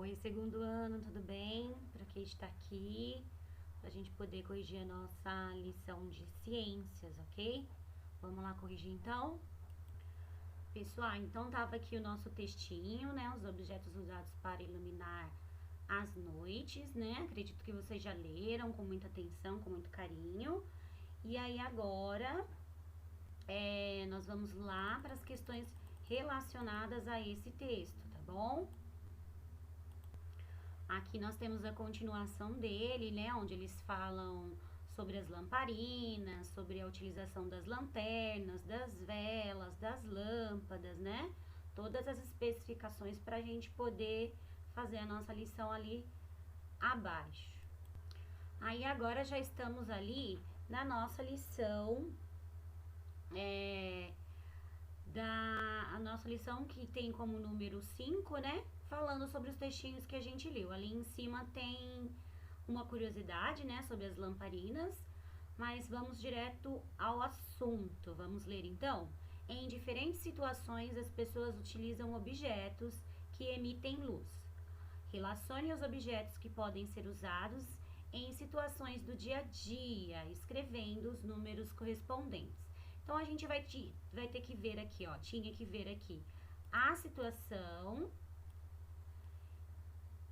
Oi, segundo ano, tudo bem? Para quem está aqui, para a gente poder corrigir a nossa lição de ciências, ok? Vamos lá corrigir então? Pessoal, então tava aqui o nosso textinho, né? Os objetos usados para iluminar as noites, né? Acredito que vocês já leram com muita atenção, com muito carinho. E aí agora, nós vamos lá para as questões relacionadas a esse texto, tá bom? Aqui nós temos a continuação dele, né, onde eles falam sobre as lamparinas, sobre a utilização das lanternas, das velas, das lâmpadas, né? Todas as especificações para a gente poder fazer a nossa lição ali abaixo. Aí agora já estamos ali na nossa lição, a nossa lição que tem como número 5, né? Falando sobre os textinhos que a gente leu. Ali em cima tem uma curiosidade, né, sobre as lamparinas, mas vamos direto ao assunto. Vamos ler então? Em diferentes situações, as pessoas utilizam objetos que emitem luz. Relacione os objetos que podem ser usados em situações do dia a dia, escrevendo os números correspondentes. Então, a gente vai ter que ver aqui, ó, tinha que ver aqui a situação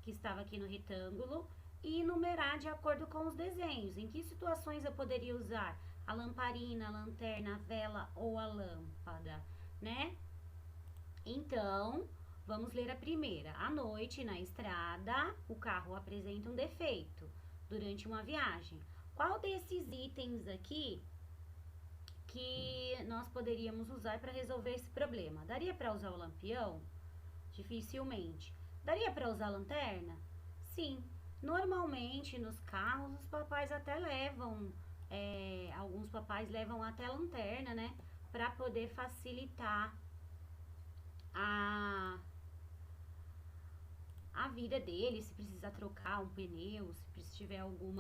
que estava aqui no retângulo e numerar de acordo com os desenhos. Em que situações eu poderia usar a lamparina, a lanterna, a vela ou a lâmpada, né? Então, vamos ler a primeira. À noite, na estrada, o carro apresenta um defeito durante uma viagem. Qual desses itens aqui que nós poderíamos usar para resolver esse problema? Daria para usar o lampião? Dificilmente. Daria para usar a lanterna? Sim. Normalmente nos carros os papais até levam, alguns papais levam até lanterna, né? Para poder facilitar a vida dele, se precisar trocar um pneu, se tiver algum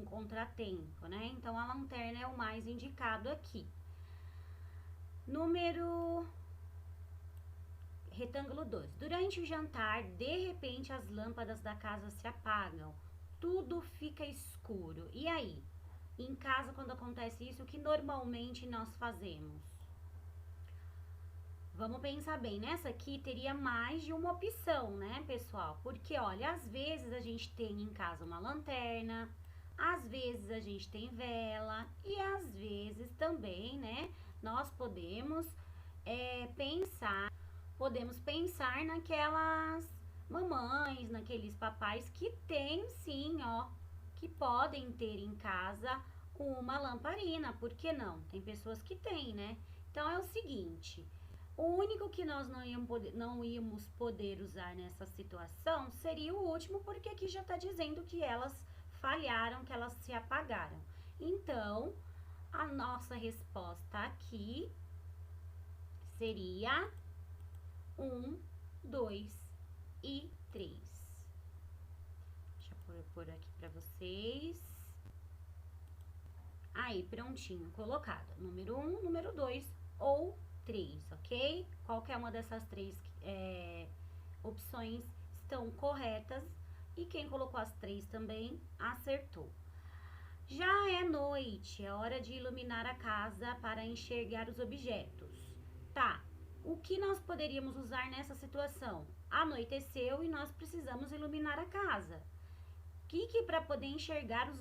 contratempo, né? Então a lanterna é o mais indicado aqui. Retângulo 2. Durante o jantar, de repente as lâmpadas da casa se apagam. Tudo fica escuro. E aí? Em casa, quando acontece isso, o que normalmente nós fazemos? Vamos pensar bem, nessa aqui teria mais de uma opção, né, pessoal? Porque, olha, às vezes a gente tem em casa uma lanterna, às vezes a gente tem vela e às vezes também, né, nós podemos pensar naquelas mamães, naqueles papais que tem sim, ó, que podem ter em casa uma lamparina, por que não? Tem pessoas que têm, né? Então é o seguinte, o único que nós não íamos poder usar nessa situação seria o último, porque aqui já está dizendo que elas falharam, que elas se apagaram. Então, a nossa resposta aqui seria 1, 2 e 3. Deixa eu pôr aqui para vocês. Aí, prontinho, colocado. Número 1, número 2 ou 3, ok? Qualquer uma dessas três opções estão corretas e quem colocou as três também acertou. Já é noite, é hora de iluminar a casa para enxergar os objetos. Tá, o que nós poderíamos usar nessa situação? Anoiteceu e nós precisamos iluminar a casa. O que para poder enxergar os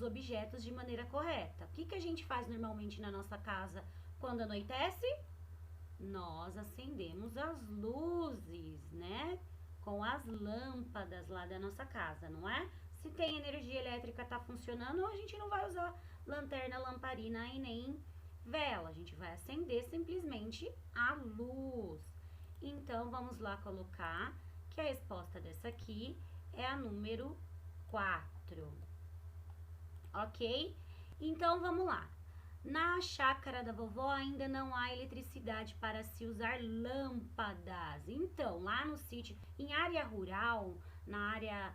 objetos de maneira correta? O que a gente faz normalmente na nossa casa quando anoitece? Nós acendemos as luzes, né? Com as lâmpadas lá da nossa casa, não é? Se tem energia elétrica, tá funcionando, a gente não vai usar lanterna, lamparina e nem vela. A gente vai acender simplesmente a luz. Então, vamos lá colocar que a resposta dessa aqui é a número 4. Ok? Então, vamos lá. Na chácara da vovó ainda não há eletricidade para se usar lâmpadas. Então, lá no sítio, em área rural, na área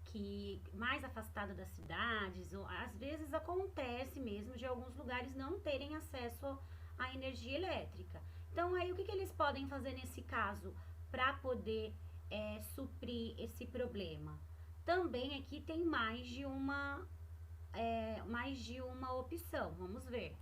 que mais afastada das cidades, às vezes acontece mesmo de alguns lugares não terem acesso à energia elétrica. Então, aí, o que eles podem fazer nesse caso para poder suprir esse problema? Também aqui tem mais de uma opção, vamos ver.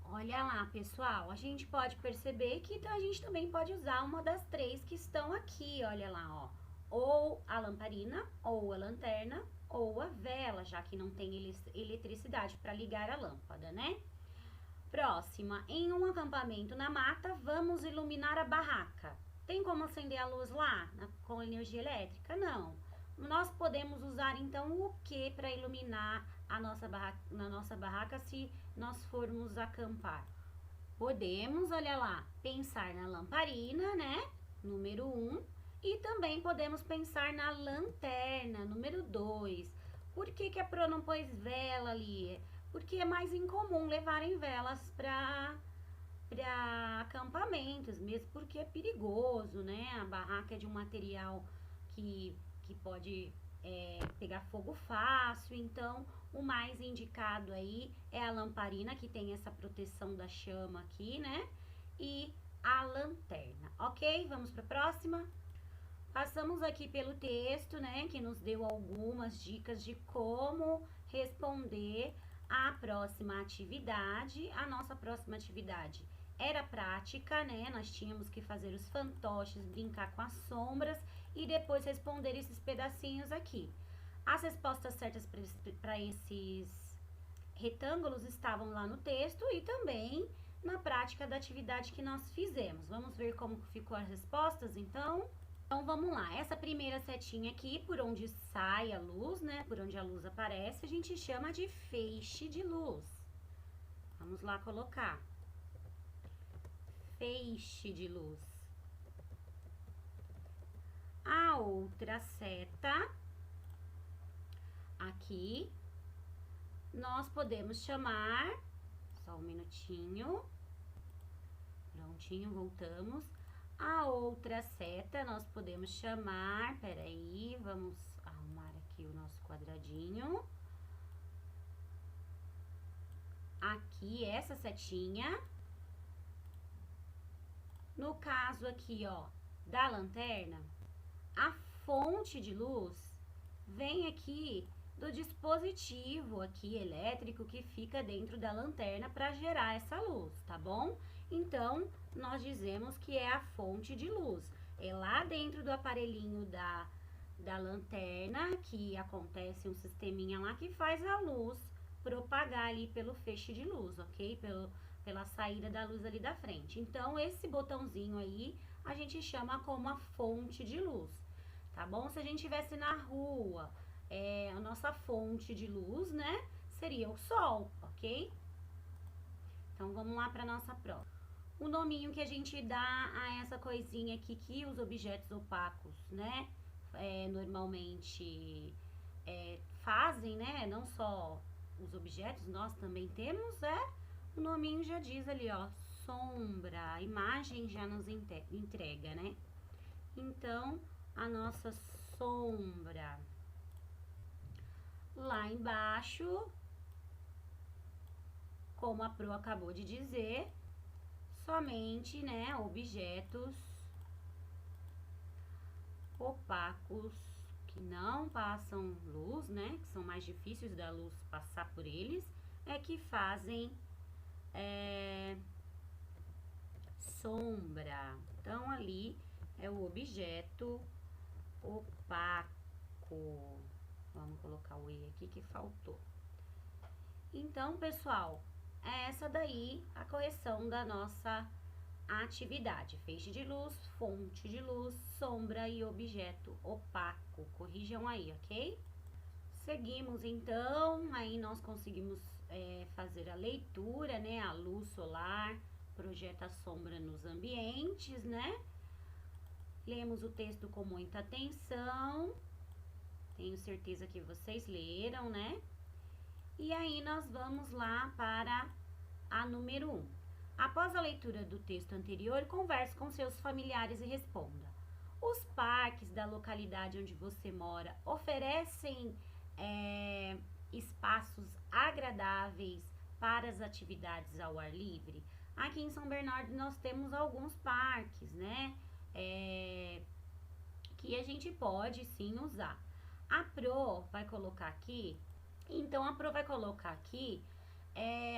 Olha lá, pessoal, a gente pode perceber que a gente também pode usar uma das três que estão aqui, olha lá, ó. Ou a lamparina, ou a lanterna, ou a vela, já que não tem eletricidade para ligar a lâmpada, né? Próxima, em um acampamento na mata, vamos iluminar a barraca. Tem como acender a luz lá com energia elétrica? Não. Nós podemos usar então o que para iluminar a nossa barraca se nós formos acampar? Podemos, olha lá, pensar na lamparina, né? Número 1. E também podemos pensar na lanterna, número 2. Por que a Pro não pôs vela ali? Porque é mais incomum levarem velas para acampamentos, mesmo porque é perigoso, né? A barraca é de um material que pode pegar fogo fácil, então o mais indicado aí é a lamparina, que tem essa proteção da chama aqui, né? E a lanterna, ok? Vamos para a próxima? Passamos aqui pelo texto, né, que nos deu algumas dicas de como responder à próxima atividade. A nossa próxima atividade era prática, né? Nós tínhamos que fazer os fantoches, brincar com as sombras e depois responder esses pedacinhos aqui. As respostas certas para esses retângulos estavam lá no texto e também na prática da atividade que nós fizemos. Vamos ver como ficou as respostas, então? Então, vamos lá. Essa primeira setinha aqui, por onde sai a luz, né? Por onde a luz aparece, a gente chama de feixe de luz. Vamos lá colocar. Feixe de luz. A outra seta, aqui, nós podemos chamar, só um minutinho, prontinho, voltamos. A outra seta nós podemos chamar, peraí, vamos arrumar aqui o nosso quadradinho. Aqui, essa setinha. No caso aqui, ó, da lanterna, a fonte de luz vem aqui do dispositivo aqui elétrico que fica dentro da lanterna para gerar essa luz, tá bom? Então, nós dizemos que é a fonte de luz. É lá dentro do aparelhinho da lanterna que acontece um sisteminha lá que faz a luz propagar ali pelo feixe de luz, ok? Pela saída da luz ali da frente. Então, esse botãozinho aí a gente chama como a fonte de luz, tá bom? Se a gente estivesse na rua, a nossa fonte de luz, né, seria o sol, ok? Então, vamos lá para nossa prova. O nominho que a gente dá a essa coisinha aqui que os objetos opacos, né, normalmente fazem, né, não só os objetos, nós também temos, o nominho já diz ali, ó, sombra, a imagem já nos entrega, né? Então, a nossa sombra. Lá embaixo, como a Pro acabou de dizer, somente, né, objetos opacos que não passam luz, né, que são mais difíceis da luz passar por eles, que fazem sombra. Então, ali é o objeto opaco. Vamos colocar o E aqui que faltou. Então, pessoal, é essa daí a correção da nossa atividade. Feixe de luz, fonte de luz, sombra e objeto opaco. Corrijam aí, ok? Seguimos, então, aí nós conseguimos fazer a leitura, né? A luz solar projeta a sombra nos ambientes, né? Lemos o texto com muita atenção. Tenho certeza que vocês leram, né? E aí, nós vamos lá para a número 1. Após a leitura do texto anterior, converse com seus familiares e responda. Os parques da localidade onde você mora oferecem espaços agradáveis para as atividades ao ar livre? Aqui em São Bernardo nós temos alguns parques, né? Que a gente pode sim usar. A Pro vai colocar aqui, então a Pro vai colocar aqui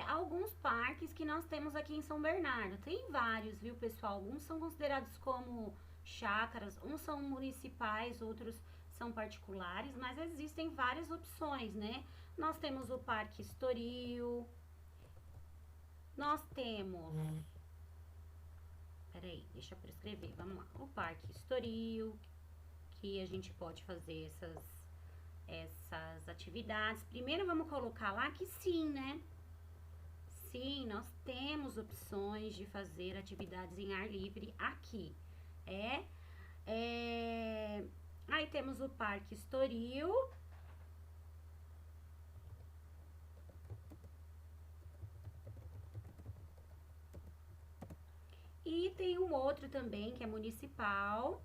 alguns parques que nós temos aqui em São Bernardo. Tem vários, viu, pessoal? Alguns são considerados como chácaras, uns são municipais, outros são particulares, mas existem várias opções, né? Nós temos o Parque Estoril, nós temos... Peraí, deixa eu escrever, vamos lá. O Parque Estoril, que a gente pode fazer essas atividades. Primeiro vamos colocar lá que sim, né? Sim, nós temos opções de fazer atividades em ar livre aqui. Aí temos o Parque Estoril. E tem um outro também que é municipal,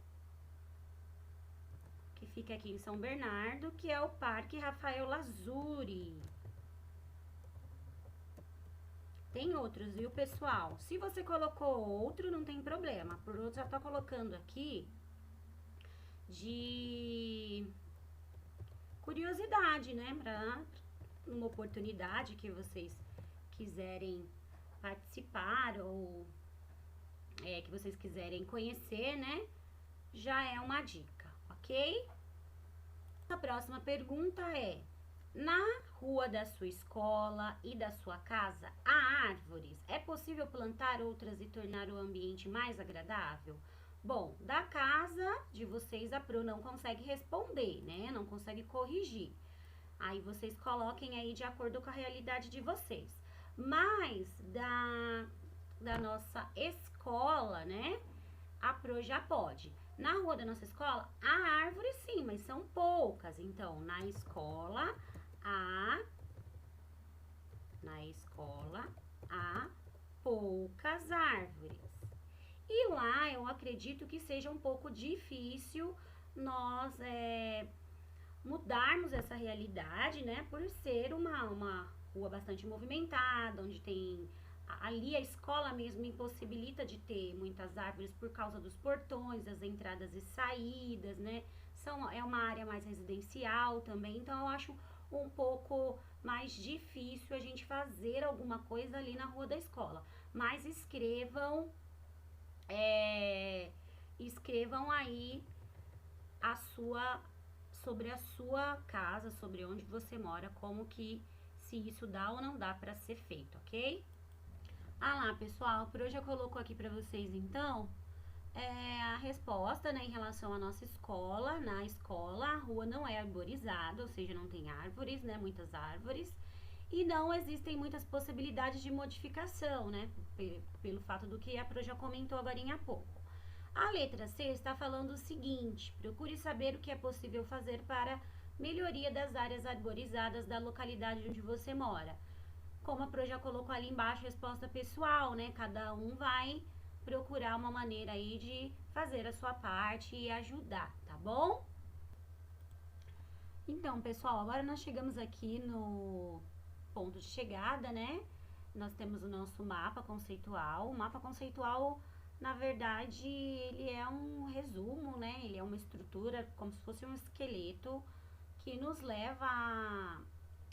que fica aqui em São Bernardo, que é o Parque Rafael Lazzuri. Tem outros, viu, pessoal? Se você colocou outro, não tem problema. Por outro, já tá colocando aqui de curiosidade, né? Pra uma oportunidade que vocês quiserem participar ou que vocês quiserem conhecer, né? Já é uma dica, ok? A próxima pergunta é: na rua da sua escola e da sua casa há árvores? É possível plantar outras e tornar o ambiente mais agradável? Bom, da casa de vocês a Pro não consegue responder, né? Não consegue corrigir. Aí vocês coloquem aí de acordo com a realidade de vocês. Mas da nossa escola, né? A Pro já pode. Na rua da nossa escola, há árvores sim, mas são poucas. Então, na escola há poucas árvores. E lá eu acredito que seja um pouco difícil nós mudarmos essa realidade, né? Por ser uma rua bastante movimentada, onde tem... Ali a escola mesmo impossibilita de ter muitas árvores por causa dos portões, das entradas e saídas, né? É uma área mais residencial também, então eu acho um pouco mais difícil a gente fazer alguma coisa ali na rua da escola. Mas escrevam aí sobre a sua casa, sobre onde você mora, como que se isso dá ou não dá para ser feito, ok? Ah lá, pessoal, por hoje eu coloco aqui para vocês, então, a resposta, né, em relação à nossa escola. Na escola, a rua não é arborizada, ou seja, não tem árvores, né, muitas árvores, e não existem muitas possibilidades de modificação, né, pelo fato do que a Pro já comentou agora há pouco. A letra C está falando o seguinte: procure saber o que é possível fazer para melhoria das áreas arborizadas da localidade onde você mora. Como a Pro já colocou ali embaixo, resposta pessoal, né? Cada um vai procurar uma maneira aí de fazer a sua parte e ajudar, tá bom? Então, pessoal, agora nós chegamos aqui no ponto de chegada, né? Nós temos o nosso mapa conceitual. O mapa conceitual, na verdade, ele é um resumo, né? Ele é uma estrutura como se fosse um esqueleto que nos leva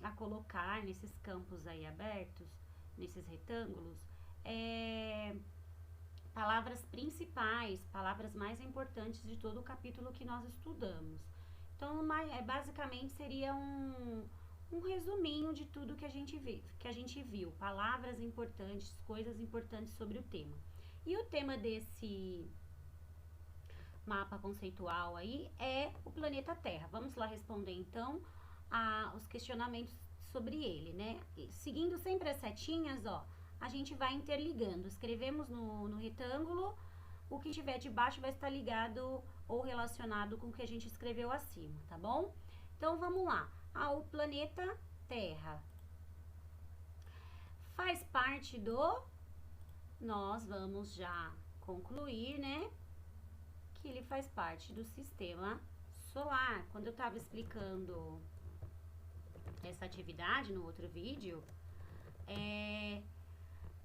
a colocar nesses campos aí abertos, nesses retângulos, palavras principais, palavras mais importantes de todo o capítulo que nós estudamos. Então, basicamente seria um resuminho de tudo que a gente viu, palavras importantes, coisas importantes sobre o tema. E o tema desse mapa conceitual aí é o planeta Terra. Vamos lá responder então os questionamentos sobre ele, né? Seguindo sempre as setinhas, ó, a gente vai interligando. Escrevemos no retângulo, o que tiver de baixo vai estar ligado ou relacionado com o que a gente escreveu acima, tá bom? Então, vamos lá. O planeta Terra faz parte nós vamos já concluir, né, que ele faz parte do sistema solar. Quando eu estava explicando essa atividade no outro vídeo,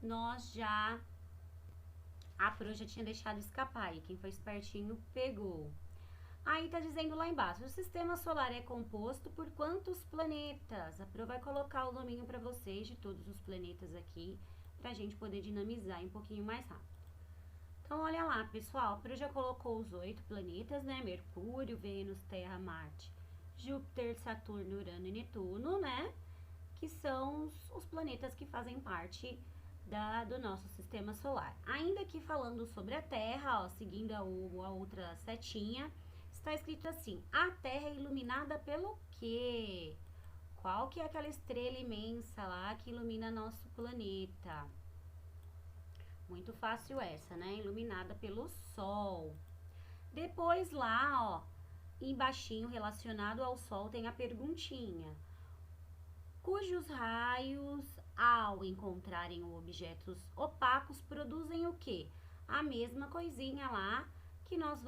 nós já A Pro já tinha deixado escapar e quem foi espertinho pegou. Aí tá dizendo lá embaixo, o sistema solar é composto por quantos planetas? A Pro vai colocar o nominho para vocês de todos os planetas aqui, pra gente poder dinamizar um pouquinho mais rápido. Então, olha lá, pessoal, a Pro já colocou os 8 planetas, né? Mercúrio, Vênus, Terra, Marte, Júpiter, Saturno, Urano e Netuno, né? Que são os planetas que fazem parte do nosso sistema solar. Ainda que falando sobre a Terra, ó, seguindo a outra setinha, está escrito assim, a Terra é iluminada pelo quê? Qual que é aquela estrela imensa lá que ilumina nosso planeta? Muito fácil essa, né? Iluminada pelo Sol. Depois lá, ó, embaixinho relacionado ao Sol tem a perguntinha. Cujos raios, ao encontrarem objetos opacos, produzem o quê? A mesma coisinha lá que nós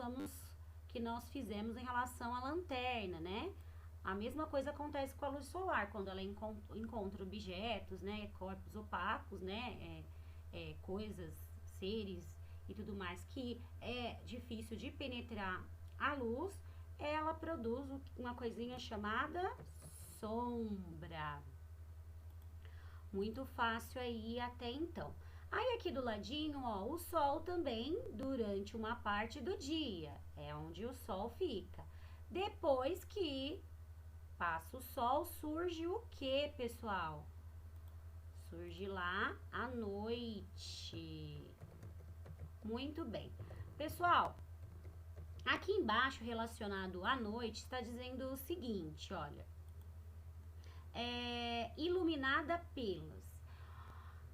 fizemos em relação à lanterna, né? A mesma coisa acontece com a luz solar, quando ela encontra objetos, né? Corpos opacos, né? Coisas, seres e tudo mais que é difícil de penetrar a luz, ela produz uma coisinha chamada sombra. Muito fácil aí até então. Aí aqui do ladinho, ó, o Sol também durante uma parte do dia, é onde o Sol fica. Depois que passa o Sol, surge o que, pessoal? Surge lá à noite. Muito bem. Pessoal, aqui embaixo, relacionado à noite, está dizendo o seguinte, olha. Iluminada pelas.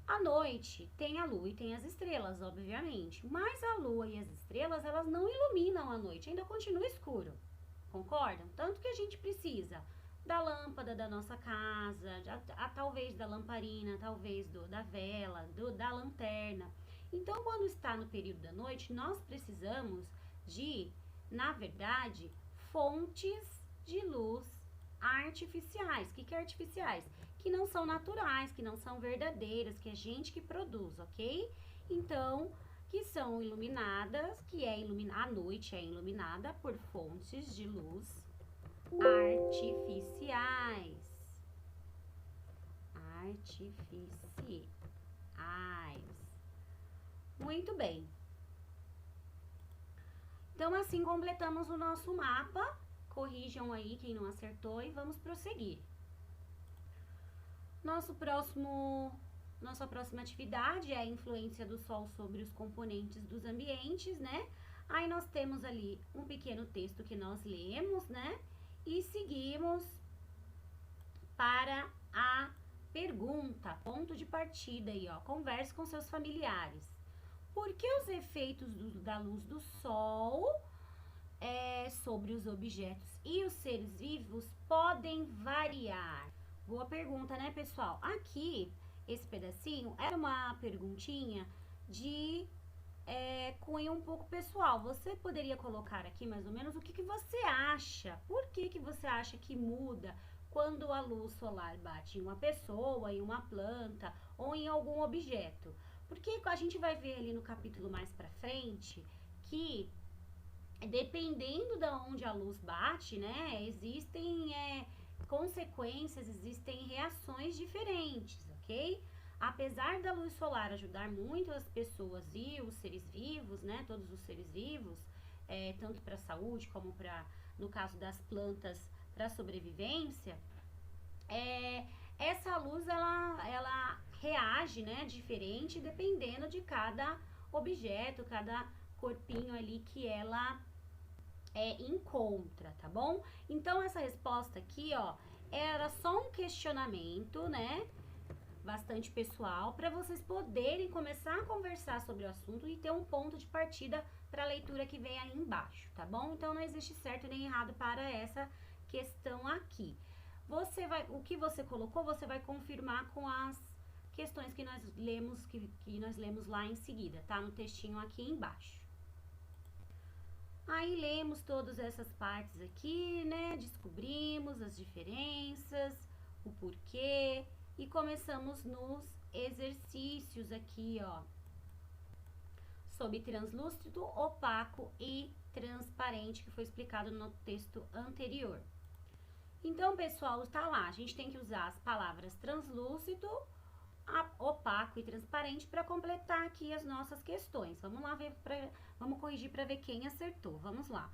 À noite tem a lua e tem as estrelas, obviamente. Mas a lua e as estrelas, elas não iluminam a noite, ainda continua escuro. Concordam? Tanto que a gente precisa da lâmpada da nossa casa, talvez da lamparina, talvez da vela, da lanterna. Então, quando está no período da noite, nós precisamos de, na verdade, fontes de luz artificiais. O que é artificiais? Que não são naturais, que não são verdadeiras, que é gente que produz, ok? Então, que são iluminadas, a noite é iluminada por fontes de luz artificiais. Muito bem. Então, assim completamos o nosso mapa. Corrijam aí quem não acertou e vamos prosseguir. Nossa próxima atividade é a influência do Sol sobre os componentes dos ambientes, né? Aí nós temos ali um pequeno texto que nós lemos, né? E seguimos para a pergunta, ponto de partida aí, ó. Converse com seus familiares. Por que os efeitos da luz do Sol sobre os objetos e os seres vivos podem variar? Boa pergunta, né, pessoal? Aqui, esse pedacinho era uma perguntinha de cunho um pouco pessoal. Você poderia colocar aqui mais ou menos o que você acha? Por que você acha que muda quando a luz solar bate em uma pessoa, em uma planta ou em algum objeto? Porque a gente vai ver ali no capítulo mais pra frente que dependendo de onde a luz bate, né, existem consequências, existem reações diferentes, ok? Apesar da luz solar ajudar muito as pessoas e os seres vivos, né, todos os seres vivos, tanto para a saúde como no caso das plantas, para a sobrevivência, essa luz ela reage, né, diferente dependendo de cada objeto, cada corpinho ali que ela encontra, tá bom? Então, essa resposta aqui, ó, era só um questionamento, né? Bastante pessoal, para vocês poderem começar a conversar sobre o assunto e ter um ponto de partida para a leitura que vem aí embaixo, tá bom? Então, não existe certo nem errado para essa questão aqui. O que você colocou, você vai confirmar com as questões que nós lemos lá em seguida, tá? No textinho aqui embaixo. Aí lemos todas essas partes aqui, né? Descobrimos as diferenças, o porquê e começamos nos exercícios aqui, ó. sobre translúcido, opaco e transparente, que foi explicado no texto anterior. Então, pessoal, tá lá, a gente tem que usar as palavras translúcido, opaco e transparente para completar aqui as nossas questões. Vamos lá ver, vamos corrigir para ver quem acertou. Vamos lá.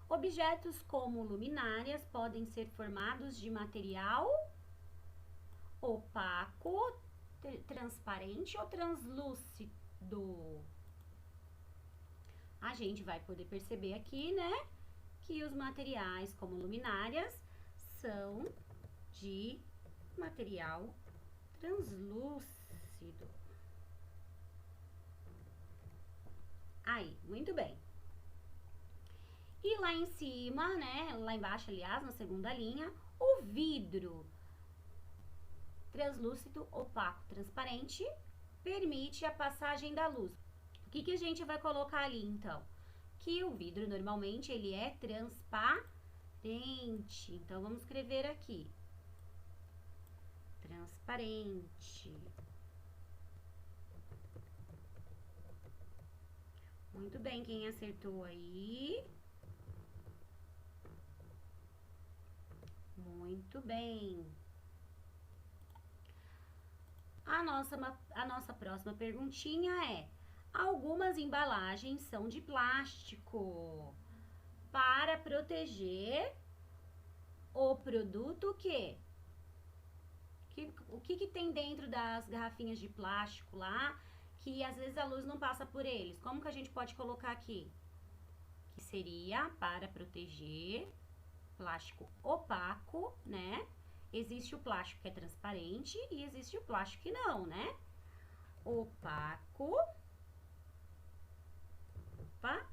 Objetos como luminárias podem ser formados de material opaco, transparente ou translúcido. A gente vai poder perceber aqui, né, que os materiais como luminárias são de material translúcido. Aí, muito bem. E lá em cima, né, lá embaixo, aliás, na segunda linha, o vidro translúcido, opaco, transparente, permite a passagem da luz. O que a gente vai colocar ali, então? Que o vidro, normalmente, ele é transparente. Então, vamos escrever aqui. Transparente. Muito bem, quem acertou aí? Muito bem. A nossa próxima perguntinha é: algumas embalagens são de plástico para proteger o produto o que tem dentro das garrafinhas de plástico lá, que às vezes a luz não passa por eles? Como que a gente pode colocar aqui? Que seria para proteger plástico opaco, né? Existe o plástico que é transparente e existe o plástico que não, né? Opaco. Opa.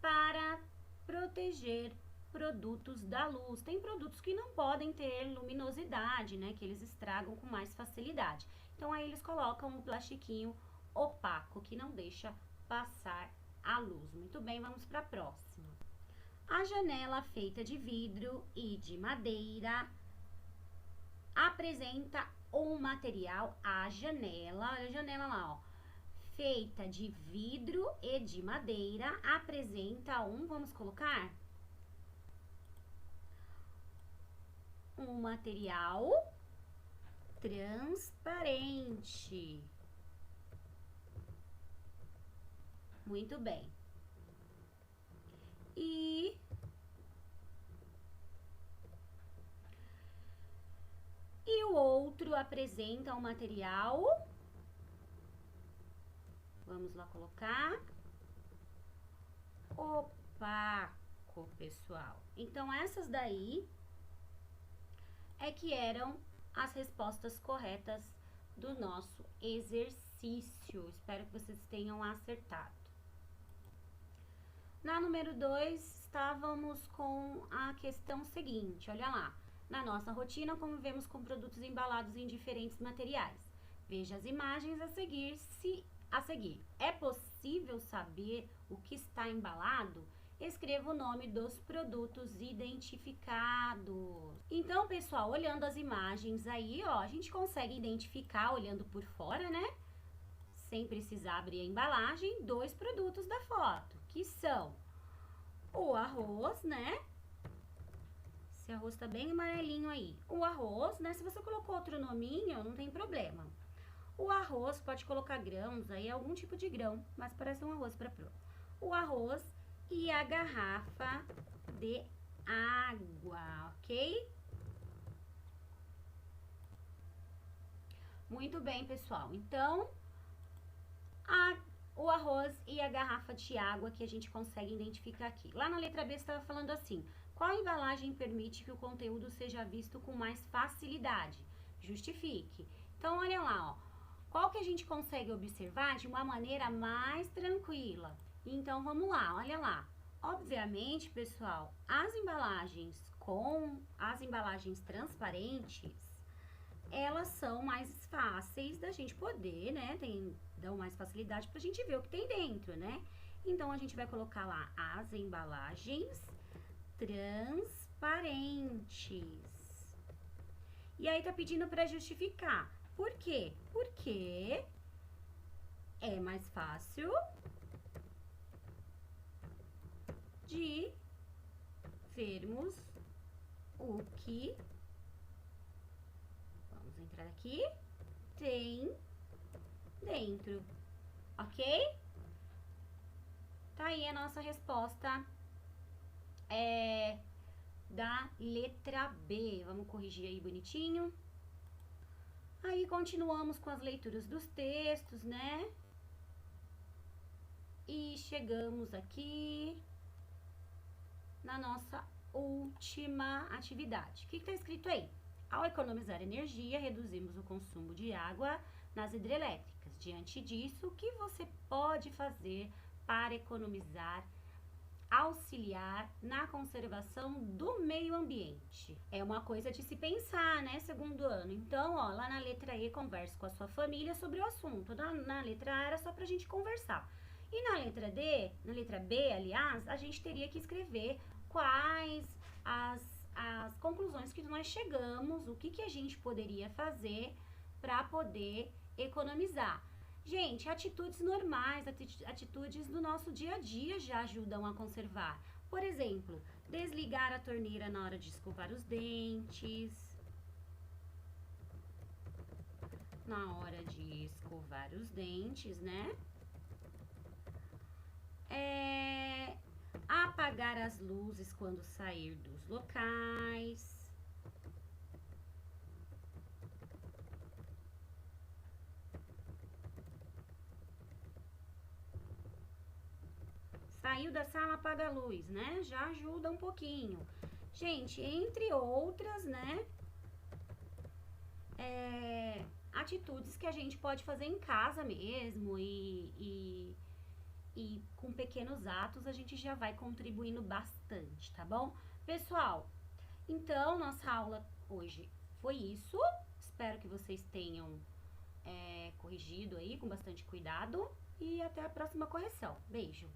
Para proteger produtos da luz. Tem produtos que não podem ter luminosidade, né? Que eles estragam com mais facilidade. Então, aí eles colocam um plastiquinho opaco que não deixa passar a luz. Muito bem, vamos para a próxima. A janela feita de vidro e de madeira apresenta um material, a janela, olha a janela lá, ó, feita de vidro e de madeira, apresenta vamos colocar? Um material transparente. Muito bem. E o outro apresenta um material, vamos lá colocar, opaco, pessoal. Então, essas daí é que eram as respostas corretas do nosso exercício. Espero que vocês tenham acertado. Na número 2, estávamos com a questão seguinte, olha lá. Na nossa rotina, convivemos com produtos embalados em diferentes materiais. Veja as imagens a seguir. É possível saber o que está embalado? Escreva o nome dos produtos identificados. Então, pessoal, olhando as imagens aí, ó, a gente consegue identificar, olhando por fora, né? Sem precisar abrir a embalagem, 2 produtos da foto, que são o arroz, né? Esse arroz tá bem amarelinho aí. O arroz, né? Se você colocou outro nominho, não tem problema. O arroz, pode colocar grãos, aí algum tipo de grão, mas parece um arroz para pro. O arroz e a garrafa de água, ok? Muito bem, pessoal. Então, o arroz e a garrafa de água que a gente consegue identificar aqui. Lá na letra B estava falando assim: qual embalagem permite que o conteúdo seja visto com mais facilidade? Justifique. Então, olha lá, ó. Qual que a gente consegue observar de uma maneira mais tranquila? Então, vamos lá, olha lá. Obviamente, pessoal, as embalagens transparentes, elas são mais fáceis da gente poder, né? Dão mais facilidade pra gente ver o que tem dentro, né? Então, a gente vai colocar lá as embalagens transparentes. E aí, tá pedindo pra justificar. Por quê? Porque é mais fácil de vermos o que, vamos entrar aqui, tem dentro, ok? Tá aí a nossa resposta da letra B. Vamos corrigir aí bonitinho. Aí continuamos com as leituras dos textos, né? E chegamos aqui na nossa última atividade. O que está escrito aí? Ao economizar energia, reduzimos o consumo de água nas hidrelétricas. Diante disso, o que você pode fazer para economizar, auxiliar na conservação do meio ambiente? É uma coisa de se pensar, né, segundo ano. Então, ó, lá na letra E, converse com a sua família sobre o assunto. Na letra A era só pra gente conversar. E na letra D, na letra B, aliás, a gente teria que escrever quais as conclusões que nós chegamos, o que a gente poderia fazer para poder economizar. Gente, atitudes normais, atitudes do nosso dia a dia já ajudam a conservar. Por exemplo, desligar a torneira na hora de escovar os dentes. Na hora de escovar os dentes, né? Apagar as luzes quando sair dos locais. Saiu da sala, apaga a luz, né? Já ajuda um pouquinho. Gente, entre outras, né? Atitudes que a gente pode fazer em casa mesmo e com pequenos atos a gente já vai contribuindo bastante, tá bom? Pessoal, então nossa aula hoje foi isso. Espero que vocês tenham corrigido aí com bastante cuidado e até a próxima correção. Beijo!